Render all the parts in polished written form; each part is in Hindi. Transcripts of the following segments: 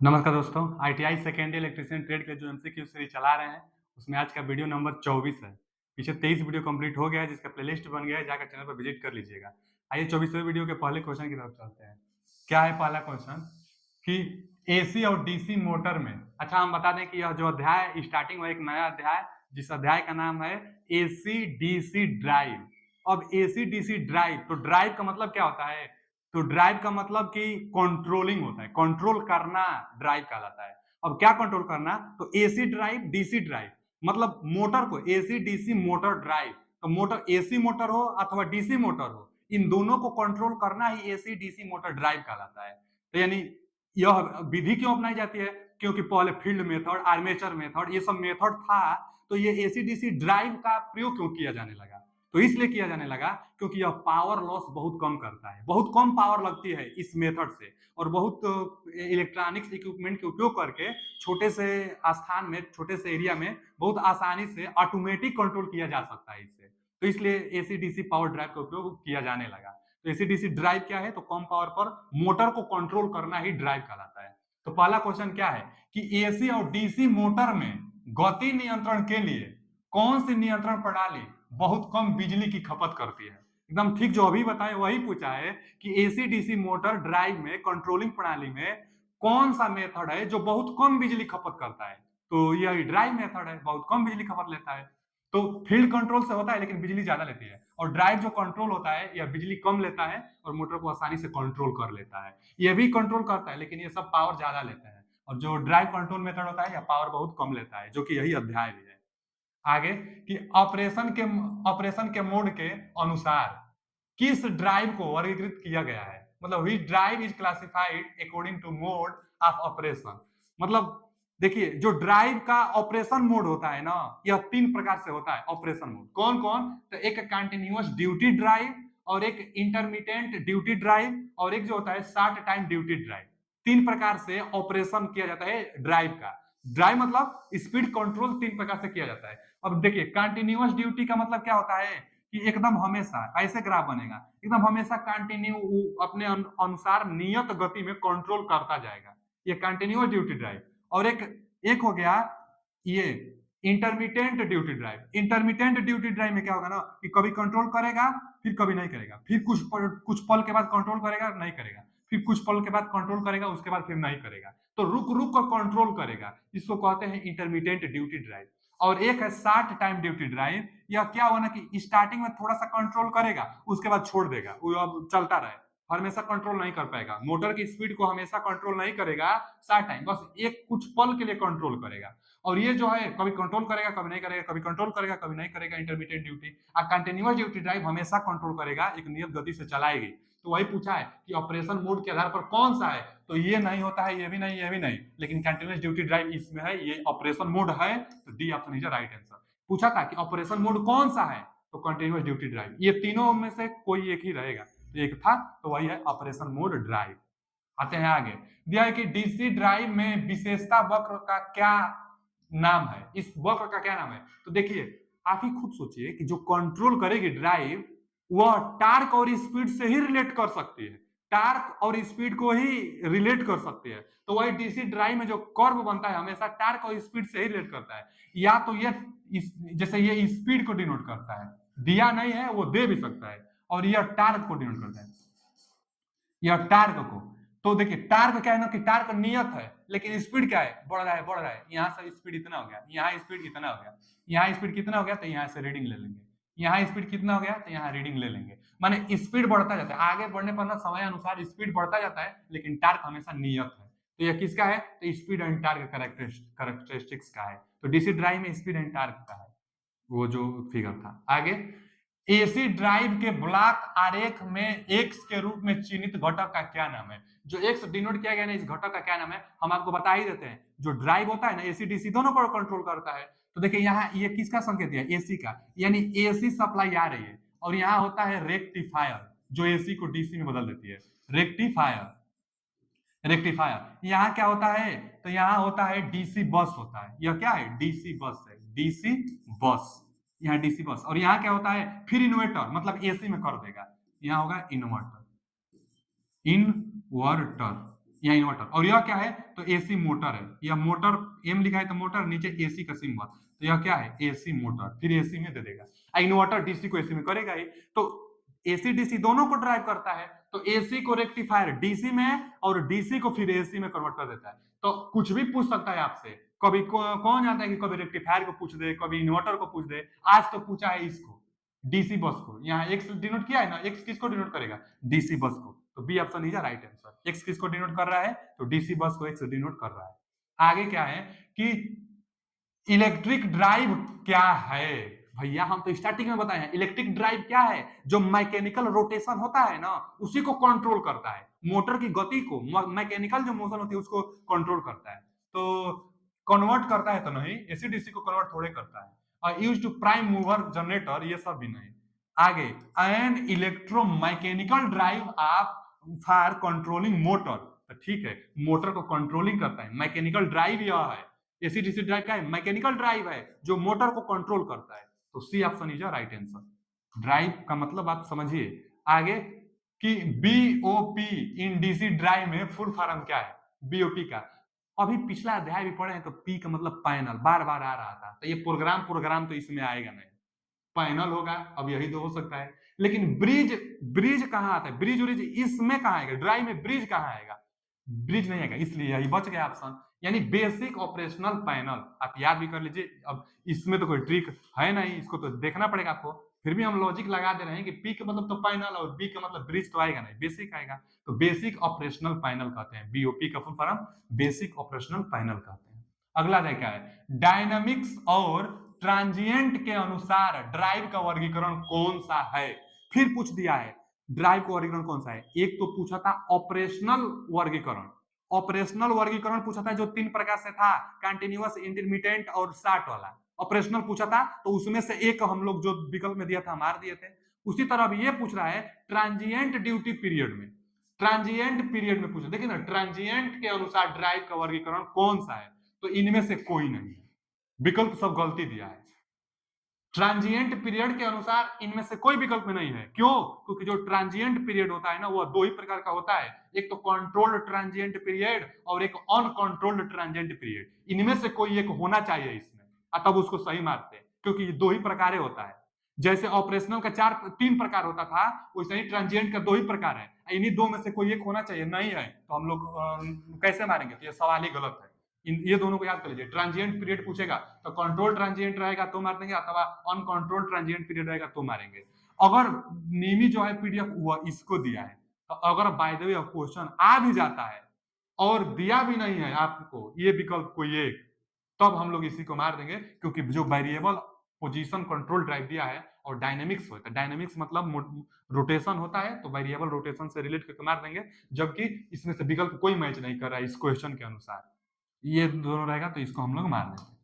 नमस्कार दोस्तों, ITI second year electrician trade के जो एमसीक्यू सीरीज चला रहे हैं, उसमें आज का वीडियो नंबर 24 है। पीछे 23 वीडियो कंप्लीट हो गया है, जिसका प्लेलिस्ट बन गया है, जाकर चैनल पर विजिट कर लीजिएगा। आइए 24वें वीडियो के पहले क्वेश्चन की तरफ चलते हैं। क्या है पहला क्वेश्चन कि एसी और डीसी मोटर में, अच्छा हम बता दें कि यह जो अध्याय स्टार्टिंग में एक नया अध्याय, जिस अध्याय का नाम है एसी डीसी ड्राइव। अब एसी डीसी ड्राइव, तो ड्राइव का मतलब क्या होता है? तो ड्राइव का मतलब कि कंट्रोलिंग होता है, कंट्रोल करना ड्राइव कहलाता है। अब क्या कंट्रोल करना? तो एसी ड्राइव डीसी ड्राइव, मतलब मोटर को एसी डीसी मोटर ड्राइव। तो मोटर एसी मोटर हो अथवा डीसी मोटर हो, इन दोनों को कंट्रोल करना ही एसी डीसी मोटर ड्राइव कहलाता है। तो यानी यह विधि क्यों अपनाई जाती है? क्योंकि पहले फील्ड मेथड, आर्मेचर मेथड, ये सब मेथड था, तो ये एसी डीसी ड्राइव का प्रयोग क्यों किया जाने लगा? तो इसलिए किया जाने लगा क्योंकि यह पावर लॉस बहुत कम करता है, बहुत कम पावर लगती है इस मेथड से, और बहुत इलेक्ट्रॉनिक्स इक्विपमेंट के उपयोग करके छोटे से स्थान में, छोटे से एरिया में बहुत आसानी से ऑटोमेटिक कंट्रोल किया जा सकता है इससे। तो इसलिए एसी डीसी पावर ड्राइव का उपयोग किया जाने लगा। तो एसी डीसी ड्राइव क्या है? तो कम पावर पर मोटर को कंट्रोल करना ही ड्राइव कहलाता है। तो पहला क्वेश्चन क्या है कि एसी और डीसी मोटर में गति नियंत्रण के लिए कौन सी नियंत्रण प्रणाली बहुत कम बिजली की खपत करती है? एकदम ठीक जो अभी बताए वही पूछा है कि एसी डीसी मोटर ड्राइव में कंट्रोलिंग प्रणाली में कौन सा मेथड है जो बहुत कम बिजली खपत करता है? तो यह ड्राइव मेथड है, बहुत कम बिजली खपत लेता है। तो फील्ड कंट्रोल से होता है लेकिन बिजली ज्यादा लेती है, और ड्राइव जो कंट्रोल होता है यह बिजली कम लेता है और मोटर को आसानी से कंट्रोल कर लेता है। यह भी कंट्रोल करता है लेकिन ये सब पावर ज्यादा लेते हैं, और जो ड्राइव कंट्रोल मेथड होता है यह पावर बहुत कम लेता है, जो कि यही अध्याय भी है। आगे कि ऑपरेशन के मोड के अनुसार किस ड्राइव को वर्गीकृत किया गया है? मतलब which drive is classified according to mode of operation. मतलब देखिए, जो ड्राइव का ऑपरेशन मोड होता है ना, यह 3 प्रकार से होता है ऑपरेशन मोड। कौन कौन? तो एक कंटिन्यूअस ड्यूटी ड्राइव, और एक इंटरमिटेंट ड्यूटी ड्राइव, और एक जो होता है शॉर्ट टाइम ड्यूटी ड्राइव। 3 प्रकार से ऑपरेशन किया जाता है ड्राइव का। ड्राइव मतलब स्पीड कंट्रोल 3 प्रकार से किया जाता है। अब देखिए, कंटिन्यूअस ड्यूटी का मतलब क्या होता है कि एकदम हमेशा ऐसे ग्राफ बनेगा, एकदम हमेशा कंटिन्यू अपने अनुसार नियत गति में कंट्रोल करता जाएगा, ये कंटिन्यूअस ड्यूटी ड्राइव। और एक एक हो गया ये intermittent duty drive. Intermittent duty drive में क्या होगा ना कि कभी कंट्रोल करेगा, फिर कभी नहीं करेगा, फिर कुछ पल के बाद कंट्रोल करेगा, नहीं करेगा, फिर कुछ पल के बाद कंट्रोल करेगा, उसके बाद फिर नहीं करेगा। तो रुक रुक कर कंट्रोल करेगा, इसको कहते हैं इंटरमीडिएट ड्यूटी ड्राइव। और एक है शॉर्ट टाइम ड्यूटी ड्राइव। यह क्या होगा ना कि स्टार्टिंग में थोड़ा सा कंट्रोल करेगा, उसके बाद छोड़ देगा, वो अब चलता रहे, हमेशा कंट्रोल नहीं कर पाएगा, मोटर की स्पीड को हमेशा कंट्रोल नहीं करेगा। शॉर्ट टाइम, बस एक कुछ पल के लिए कंट्रोल करेगा। और ये जो है कभी कंट्रोल करेगा, कभी नहीं करेगा, कभी कंट्रोल करेगा, कभी नहीं करेगा, इंटरमीडिएट ड्यूटी। और कंटिन्यूअस ड्यूटी ड्राइव हमेशा कंट्रोल करेगा, एक नियत गति से चलाएगी। तो वही पूछा है कि ऑपरेशन मोड के आधार पर कौन सा है? तो ये नहीं होता है, ये भी नहीं, ये भी नहीं, लेकिन कंटिन्यूअस ड्यूटी ड्राइव इसमें है, ये ऑपरेशन मोड है। तो D option is right answer. पूछा था कि ऑपरेशन मोड कौन सा है, तो कंटिन्यूअस ड्यूटी ड्राइव। ये तीनों में से कोई एक ही रहेगा, तो एक था, तो वही है ऑपरेशन मोड ड्राइव। आते हैं आगे। दिया है कि डीसी ड्राइव में विशेषता वक्र का क्या नाम है? इस वक्र का क्या नाम है? तो देखिए, आप ही खुद सोचिए कि जो कंट्रोल करेगी ड्राइव, वह टार्क और स्पीड से ही रिलेट कर सकती है, टार्क और स्पीड को ही रिलेट कर सकती है। तो वही डीसी ड्राइव में जो कर्व बनता है हमेशा टार्क और स्पीड से ही रिलेट करता है। या तो ये जैसे ये स्पीड को डिनोट करता है, दिया नहीं है वो दे भी सकता है, और यह टार्क को डिनोट करता है, यह टार्क को। तो देखिए, टार्क क्या है ना कि टार्क नियत है, लेकिन स्पीड क्या है? बढ़ रहा है, बढ़ रहा है। यहाँ से स्पीड इतना हो गया, यहाँ स्पीड इतना हो गया, यहाँ स्पीड कितना हो गया, तो यहाँ से रीडिंग ले लेंगे, यहाँ स्पीड कितना हो गया, तो यहाँ रीडिंग ले लेंगे। माने स्पीड बढ़ता जाता है, आगे बढ़ने पर ना समय अनुसार स्पीड बढ़ता जाता है, लेकिन टार्क हमेशा नियत है। तो यह किसका है? तो स्पीड एंड टार्क कैरेक्टरिस्टिक्स का है। तो डीसी ड्राइव में स्पीड एंड टार्क का है वो जो फिगर था। आगे, एसी ड्राइव के ब्लॉक आरेख में एक्स के रूप में चिन्हित घटक का क्या नाम है? जो एक्स डिनोट किया गया ना, इस घटक का क्या नाम है हम आपको बता ही देते हैं। जो ड्राइव होता है ना, एसी डीसी दोनों को कंट्रोल करता है। तो देखिए, यहाँ ये किसका संकेत है? एसी का, यानी एसी सप्लाई आ रही है, और यहाँ होता है रेक्टिफायर, जो एसी को डीसी में बदल देती है। रेक्टिफायर, रेक्टिफायर यहाँ क्या होता है? तो यहाँ होता है डीसी बस होता है। यह क्या है? डीसी बस है, डीसी बस, यहाँ डीसी बस। और यहाँ क्या होता है? फिर इन्वर्टर, मतलब एसी में कर देगा, यहाँ होगा इन्वर्टर, इन्वर्टर। या इन्वर्टर, और यह क्या है तो एसी मोटर है, यह मोटर एम लिखा है तो मोटर, नीचे एसी का सिंबल, तो यह क्या है एसी मोटर, फिर एसी में दे देगा। इन्वर्टर डीसी को एसी में करेगा ही, तो एसी डीसी दोनों को ड्राइव करता है, तो एसी को रेक्टिफायर डीसी में और डीसी को फिर एसी में कन्वर्ट कर देता है। तो कुछ भी पूछ सकता है आपसे, कभी कौन जानता है कि कभी रेक्टिफायर को पूछ दे, कभी इन्वर्टर को पूछ दे, आज तो पूछा है इसको डीसी बस को, यहाँ एक्स डिनोट किया है ना, एक्स किसको डिनोट करेगा डीसी बस को, तो B option is right answer. X किसको डिनोट कर रहा है तो डीसी बस को एक्स डिनोट कर रहा है। आगे क्या है कि इलेक्ट्रिक ड्राइव क्या है, भैया हम तो स्टार्टिंग में बताए हैं इलेक्ट्रिक ड्राइव क्या है, जो मैकेनिकल रोटेशन होता है ना उसी को कंट्रोल करता है, मोटर की गति को, मैकेनिकल जो मोशन होती है उसको कंट्रोल करता है, तो कन्वर्ट करता है तो नहीं, एसी डीसी को कन्वर्ट थोड़े करता है, और use to prime mover generator ये सब भी नहीं। आगे an electromechanical drive of for controlling motor, तो ठीक है मोटर को कंट्रोलिंग करता है, मैकेनिकल ड्राइव यह है, एसी डीसी ड्राइव क्या है मैकेनिकल ड्राइव है जो मोटर को कंट्रोल करता है, तो C option is right answer. Drive का मतलब आप समझिए। आगे कि बीओपी इन डीसी ड्राइव में फुल फॉर्म क्या है बीओपी का, अभी पिछला अध्याय भी पढ़े हैं तो पी का मतलब पैनल बार बार आ रहा था, तो ये प्रोग्राम तो इसमें आएगा नहीं, पैनल होगा, अब यही तो हो सकता है। लेकिन ब्रिज, ब्रिज कहां आता है, ब्रिज उरिज इसमें कहां आएगा, ड्राइव में ब्रिज कहां आएगा, ब्रिज नहीं आएगा, इसलिए यही बच गया ऑप्शन, यानी बेसिक ऑपरेशनल पैनल, आप याद भी कर लीजिए। अब इसमें तो कोई ट्रिक है नहीं, इसको तो देखना पड़ेगा आपको, फिर भी हम लॉजिक लगा दे रहे हैं कि पी का मतलब तो पैनल और बी का मतलब ब्रिज तो आएगा नहीं, बेसिक आएगा, तो बेसिक ऑपरेशनल पैनल कहते हैं, बीओपी का full form basic operational panel कहते हैं। अगला क्या है, डायनामिक्स और ट्रांजिएंट के अनुसार ड्राइव का वर्गीकरण कौन सा है, फिर पूछ दिया है ड्राइव का वर्गीकरण कौन सा है, एक तो पूछा था ऑपरेशनल वर्गीकरण, ऑपरेशनल वर्गीकरण पूछा था जो 3 प्रकार से था, कंटिन्यूअस, इंटरमिटेंट और शार्ट वाला, ऑपरेशनल पूछा था तो उसमें से एक हम लोग जो विकल्प में दिया था मार दिए थे। उसी तरह अब ये पूछ रहा है ट्रांजिएंट ड्यूटी पीरियड में, ट्रांजिएंट पीरियड में पूछा, देखिए ना ट्रांजिएंट के अनुसार ड्राइव का वर्गीकरण कौन सा है, तो इनमें से कोई नहीं है, विकल्प सब गलती दिया है, ट्रांजिएंट पीरियड के अनुसार इनमें से कोई विकल्प में नहीं है, क्यों, क्योंकि जो ट्रांजिएंट पीरियड होता है ना वो दो ही प्रकार का होता है, एक तो कंट्रोल्ड ट्रांजिएंट पीरियड और एक अनकंट्रोल्ड ट्रांजिएंट पीरियड, इनमें से कोई एक होना चाहिए इसमें, तब उसको सही मारते हैं, क्योंकि ये दो ही प्रकार होता है, जैसे ऑपरेशनल का 3 प्रकार होता था वैसे ही ट्रांजिएंट का 2 ही प्रकार है, इन्हीं दो में से कोई एक होना चाहिए, नहीं है तो हम लोग कैसे मारेंगे, तो ये सवाल ही गलत है, ये दोनों को याद कर लीजिए, ट्रांजिएंट पीरियड पूछेगा तो कंट्रोल ट्रांजिएंट रहेगा तो मार देंगे, अथवा अनकंट्रोल ट्रांजिएंट पीरियड रहेगा तो मारेंगे। अगर नीमी जो है पीडीएफ वो इसको दिया है, तो अगर बाय द वे क्वेश्चन आ भी जाता है और दिया भी नहीं है आपको ये विकल्प कोई एक, तब हम लोग इसी को मार देंगे, क्योंकि जो वेरिएबल पोजीशन कंट्रोल ड्राइव दिया है और डायनेमिक्स होता है, डायनेमिक्स मतलब रोटेशन होता है, तो वेरिएबल रोटेशन से रिलेट करके मार देंगे, जबकि इसमें से विकल्प कोई मैच नहीं कर रहा है इस क्वेश्चन के अनुसार, ये दोनों रहेगा तो इसको हम लोग मार देंगे।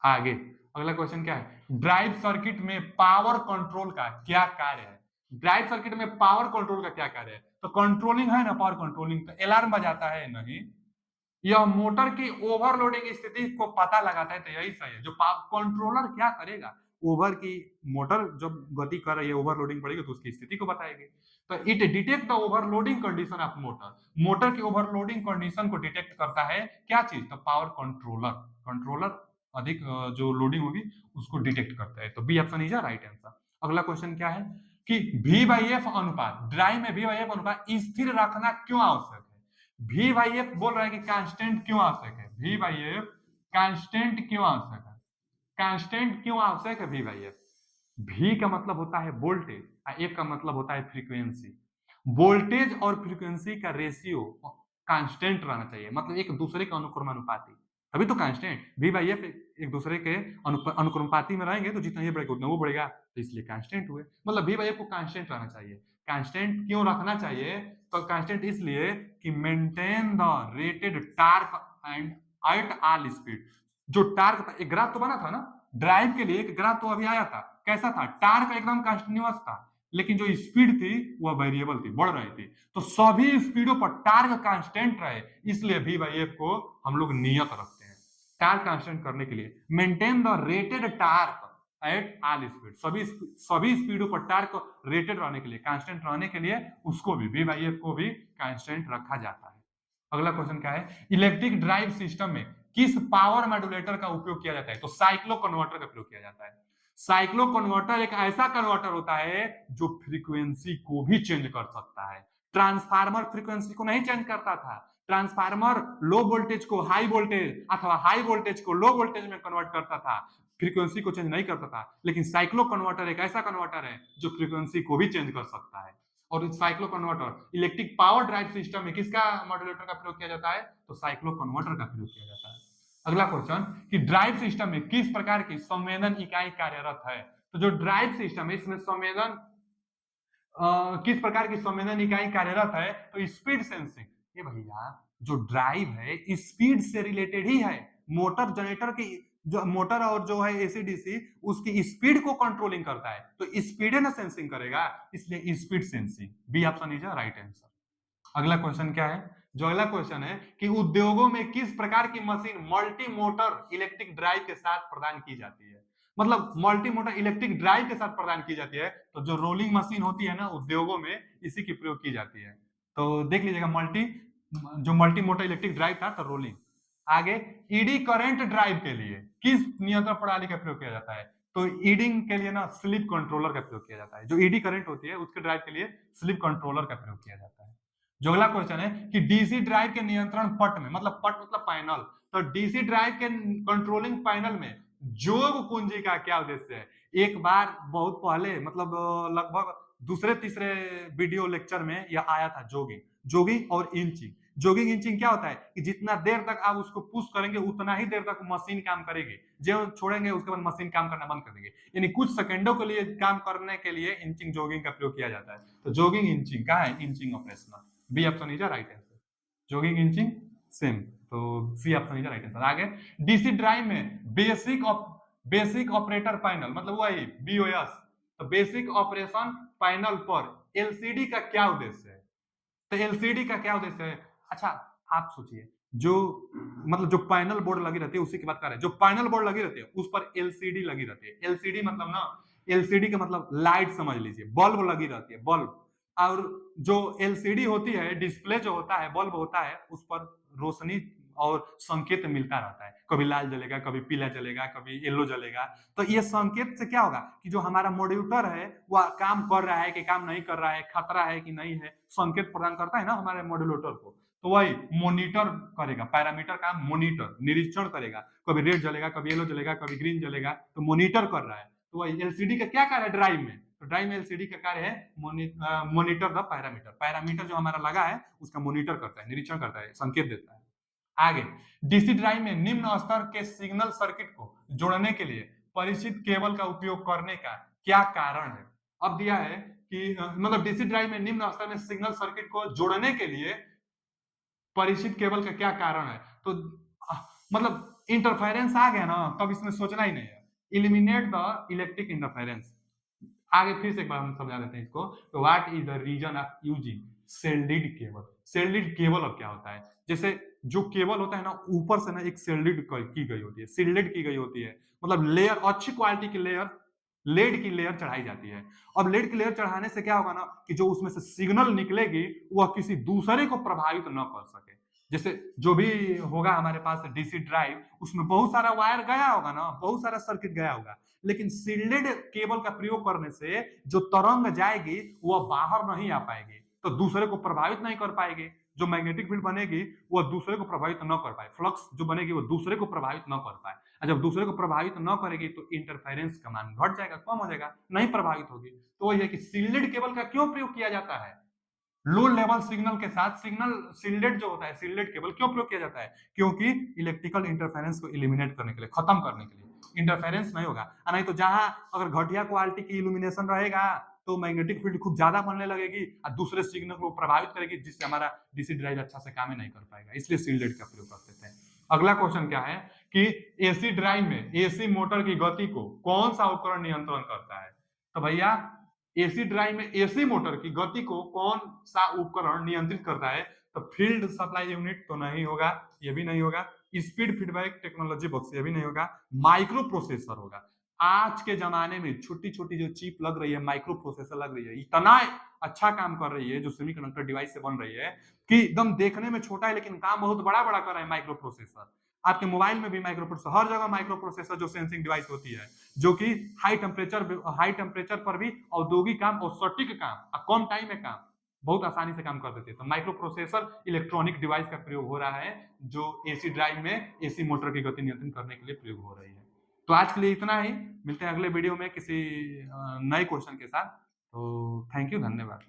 आगे अगला क्वेश्चन क्या है, ड्राइव सर्किट में पावर कंट्रोल का क्या कार्य है, ड्राइव सर्किट में पावर कंट्रोल का क्या कार्य है, तो कंट्रोलिंग है ना, पावर कंट्रोलिंग, तो अलार्म बजाता है नहीं, यह मोटर की ओवरलोडिंग स्थिति को पता लगाता है, तो यही सही है, जो कंट्रोलर क्या करेगा, ओवर की मोटर जब गति कर रही है ओवरलोडिंग पड़ेगी तो उसकी स्थिति को बताएगी, तो it detect the overloading condition of motor, motor की ओवरलोडिंग कंडीशन को डिटेक्ट करता है क्या चीज, तो पावर कंट्रोलर, कंट्रोलर अधिक जो लोडिंग होगी उसको डिटेक्ट करता है, तो B option is right answer. अगला क्वेश्चन क्या है कि वी बाई एफ अनुपात, ड्राइव में वी बाई एफ अनुपात स्थिर रखना क्यों आवश्यक है, वी बाई एफ बोल रहा है कि कांस्टेंट क्यों आवश्यक है, वी बाई एफ कांस्टेंट क्यों आवश्यक है, कांस्टेंट क्यों आवश्यक है वी बाई एफ, भी का मतलब होता है वोल्टेज और एफ का मतलब होता है फ्रीक्वेंसी, वोल्टेज और फ्रीक्वेंसी का रेशियो कांस्टेंट रहना चाहिए, मतलब एक दूसरे के अनुक्रमानुपाती, तभी तो कांस्टेंट, वी बाई एफ एक दूसरे के अनुक्रमानुपाती में रहेंगे तो जितना ये बढ़ेगा उतना वो बढ़ेगा, तो इसलिए कांस्टेंट हुए, मतलब वी बाई एफ को कांस्टेंट रहना चाहिए, कांस्टेंट क्यों रखना चाहिए, तो कांस्टेंट इसलिए कि maintain the rated torque and at all speed, जो टार्क एक ग्राफ तो बना था ना ड्राइव के लिए, एक ग्राफ तो अभी आया था, कैसा था, टार्क एकदम कंटिन्यूअस था, लेकिन जो स्पीड थी वह वेरिएबल थी, बढ़ रही थी, तो सभी स्पीडों पर टार्क कांस्टेंट रहे, इसलिए वी बाई एफ को हम लोग नियत रखते हैं, टार्क कांस्टेंट करने के लिए, maintain the rated torque at all speed, सभी स्पीडों पर टार्क रेटेड रहने के लिए, कांस्टेंट रहने के लिए उसको भी वी बाई एफ को भी कांस्टेंट रखा जाता है। अगला क्वेश्चन क्या है, इलेक्ट्रिक ड्राइव सिस्टम में किस पावर मॉड्यूलेटर का उपयोग किया जाता है? तो साइक्लो कन्वर्टर का प्रयोग किया जाता है। साइक्लो कन्वर्टर एक ऐसा कन्वर्टर होता है जो फ्रीक्वेंसी को भी चेंज कर सकता है। ट्रांसफार्मर फ्रीक्वेंसी को नहीं चेंज करता था। ट्रांसफार्मर लो वोल्टेज को हाई वोल्टेज अथवा हाई वोल्टेज को लो वोल्टेज में कन्वर्ट करता था, फ्रीक्वेंसी को चेंज नहीं करता था। लेकिन साइक्लो कन्वर्टर एक ऐसा कन्वर्टर है जो फ्रीक्वेंसी को भी चेंज कर सकता है। और cyclo converter electric power drive system में किसका मॉड्यूलेटर का प्रयोग किया जाता है? तो साइक्लो कन्वर्टर का प्रयोग किया जाता है। अगला क्वेश्चन कि ड्राइव सिस्टम में किस प्रकार की संवेदन इकाई कार्यरत है? तो जो ड्राइव सिस्टम है इसमें संवेदन किस प्रकार की संवेदन इकाई कार्यरत है? तो स्पीड सेंसिंग। ये भैया जो ड्राइव है स्पीड से रिलेटेड ही है। मोटर जनरेटर की जो मोटर और जो है एसीडीसी उसकी स्पीड को कंट्रोलिंग करता है, तो स्पीड है ना सेंसिंग करेगा, इसलिए speed sensing. B option is right answer. अगला क्वेश्चन क्या है? जो अगला क्वेश्चन है कि उद्योगों में किस प्रकार की machine multi motor electric drive के साथ प्रदान की जाती है? मतलब मल्टी मोटर इलेक्ट्रिक ड्राइव के साथ प्रदान की जाती है, तो जो रोलिंग मशीन होती है ना उद्योगों में इसी की प्रयोग की जाती है। तो देख लीजिएगा जो मल्टी मोटर इलेक्ट्रिक ड्राइव था तो रोलिंग। आगे ईडी करंट ड्राइव के लिए किस नियंत्रण प्रणाली का प्रयोग किया जाता है? तो ईडिंग के लिए ना स्लिप कंट्रोलर का प्रयोग किया जाता है। जो ईडी करंट होती है उसके ड्राइव के लिए स्लिप कंट्रोलर का प्रयोग किया जाता है। जो अगला क्वेश्चन है कि डीसी ड्राइव के नियंत्रण पट में, मतलब पट मतलब पैनल, तो डीसी ड्राइव के कंट्रोलिंग पैनल में जोग कुंजी का क्या उद्देश्य है? एक बार बहुत पहले मतलब लगभग दूसरे तीसरे वीडियो लेक्चर में यह आया था, जोगिंग और इंचिंग। जोगिंग इंचिंग क्या होता है कि जितना देर तक आप उसको पुश करेंगे उतना ही देर तक मशीन काम करेगी, जो छोड़ेंगे उसके बाद मशीन काम करना बंद कर देगी। यानी कुछ सेकंडों के लिए काम करने के लिए इंचिंग जोगिंग का प्रयोग किया जाता है। तो जोगिंग इंचिंग का है inching operational. B option is right answer. Jogging inching same, तो C option is right answer. आगे डीसी ड्राइव में बेसिक ऑपरेटर पैनल मतलब वही बीओएस, तो बेसिक ऑपरेशन पैनल पर एलसीडी का क्या उद्देश्य है? तो एलसीडी का क्या उद्देश्य है? अच्छा आप सोचिए, जो मतलब जो पैनल बोर्ड लगी रहती है उसी की बात कर रहे हैं। जो पैनल बोर्ड लगी रहती है उस पर एलसीडी लगी रहती है। एलसीडी मतलब ना, एलसीडी का मतलब लाइट समझ लीजिए, बल्ब लगी रहती है, बल्ब। और जो एलसीडी होती है, डिस्प्ले जो होता है, बल्ब होता है, उस पर रोशनी और संकेत मिलता रहता है। कभी लाल जलेगा, कभी पीला जलेगा, कभी येलो जलेगा। तो ये संकेत से क्या होगा कि जो हमारा मॉड्यूटर है वह काम कर रहा है कि काम नहीं कर रहा है, खतरा है कि नहीं है, संकेत प्रदान करता है ना हमारे मॉड्यूलेटर को। तो वही मॉनिटर करेगा, पैरामीटर का मॉनिटर, निरीक्षण करेगा। कभी रेड जलेगा, कभी येलो जलेगा, कभी ग्रीन जलेगा, तो मॉनिटर कर रहा है। तो वही एलसीडी का क्या कार्य है ड्राइव में? तो ड्राइव में एलसीडी का कार्य है मॉनिटर द पैरामीटर। पैरामीटर जो हमारा लगा है उसका मॉनिटर करता है, निरीक्षण करता है, संकेत देता है। आगे डीसी ड्राइव में निम्न स्तर के सिग्नल सर्किट को जोड़ने के लिए परिचित केबल का उपयोग करने का क्या कारण है? अब दिया है कि मतलब डीसी ड्राइव में निम्न स्तर में सिग्नल सर्किट को जोड़ने के लिए परिचित केबल का क्या कारण है? तो मतलब इंटरफेरेंस आ गया ना, तब इसमें सोचना ही नहीं है। Eliminate the electric interference. आगे फिर से एक बार हम समझा देते हैं इसको। तो what is the reason of using shielded cable? Shielded cable अब क्या होता है? जैसे जो केबल होता है ना ऊपर से ना एक शेल्डेड की गई होती है, शील्डेड की गई होती है, मतलब लेयर, अच्छी क्वालिटी की लेयर, लेड की लेयर चढ़ाई जाती है। अब लेड की लेयर चढ़ाने से क्या होगा ना कि जो उसमें से सिग्नल निकलेगी वह किसी दूसरे को प्रभावित न कर सके। जैसे जो भी होगा हमारे पास डीसी ड्राइव, उसमें बहुत सारा वायर गया होगा ना, बहुत सारा सर्किट गया होगा, लेकिन शील्डेड केबल का प्रयोग करने से जो तरंग जाएगी वह बाहर नहीं आ पाएगी, तो दूसरे को प्रभावित नहीं कर पाएगी। जो मैग्नेटिक फील्ड बनेगी वह दूसरे को प्रभावित न कर पाए, फ्लक्स जो बनेगी वो दूसरे को प्रभावित न कर पाए। और जब दूसरे को प्रभावित न करेगी तो इंटरफेरेंस का मान घट जाएगा, कम हो जाएगा, नहीं प्रभावित होगी। तो वही है कि शील्डेड केबल का क्यों प्रयोग किया जाता है? लो लेवल सिग्नल के साथ सिग्नल शील्डेड जो होता है, शील्डेड केबल क्यों प्रयोग किया जाता है? क्योंकि इलेक्ट्रिकल इंटरफेरेंस को एलिमिनेट करने के लिए, खत्म करने के लिए। इंटरफेरेंस नहीं होगा, नहीं तो जहां अगर घटिया क्वालिटी की इल्यूमिनेशन रहेगा तो मैग्नेटिक फील्ड खूब ज्यादा बनने लगेगी और दूसरे सिग्नल को प्रभावित करेगी, जिससे हमारा डीसी ड्राइव अच्छा से काम ही नहीं कर पाएगा। इसलिए शील्डेड का प्रयोग करते थे। अगला क्वेश्चन क्या है कि एसी ड्राइव में एसी मोटर की गति को कौन सा उपकरण नियंत्रण करता है? तो भैया एसी ड्राइव में एसी मोटर की गति को कौन सा उपकरण नियंत्रित करता है? तो फील्ड सप्लाई यूनिट तो नहीं होगा, ये भी नहीं होगा। स्पीड फीडबैक टेक्नोलॉजी बॉक्स, ये भी नहीं होगा। माइक्रो प्रोसेसर होगा। आज के जमाने में छोटी छोटी जो चिप लग रही है, माइक्रो प्रोसेसर लग रही है, इतना अच्छा काम कर रही है जो सेमीकंडक्टर डिवाइस से बन रही है कि एकदम देखने में छोटा है लेकिन काम बहुत बड़ा बड़ा कर रहा है माइक्रो प्रोसेसर। आपके मोबाइल में भी माइक्रो प्रोसेसर, हर जगह माइक्रो प्रोसेसर जो सेंसिंग डिवाइस होती है, जो कि हाई टेम्परेचर पर भी औद्योगिक काम और सटीक काम और कम टाइम में काम बहुत आसानी से काम कर देते हैं। तो माइक्रो प्रोसेसर इलेक्ट्रॉनिक डिवाइस का प्रयोग हो रहा है जो एसी ड्राइव में एसी मोटर की गति नियंत्रण करने के लिए प्रयोग हो रही है। तो आज के लिए इतना ही, मिलते हैं अगले वीडियो में किसी नए क्वेश्चन के साथ। तो थैंक यू, धन्यवाद।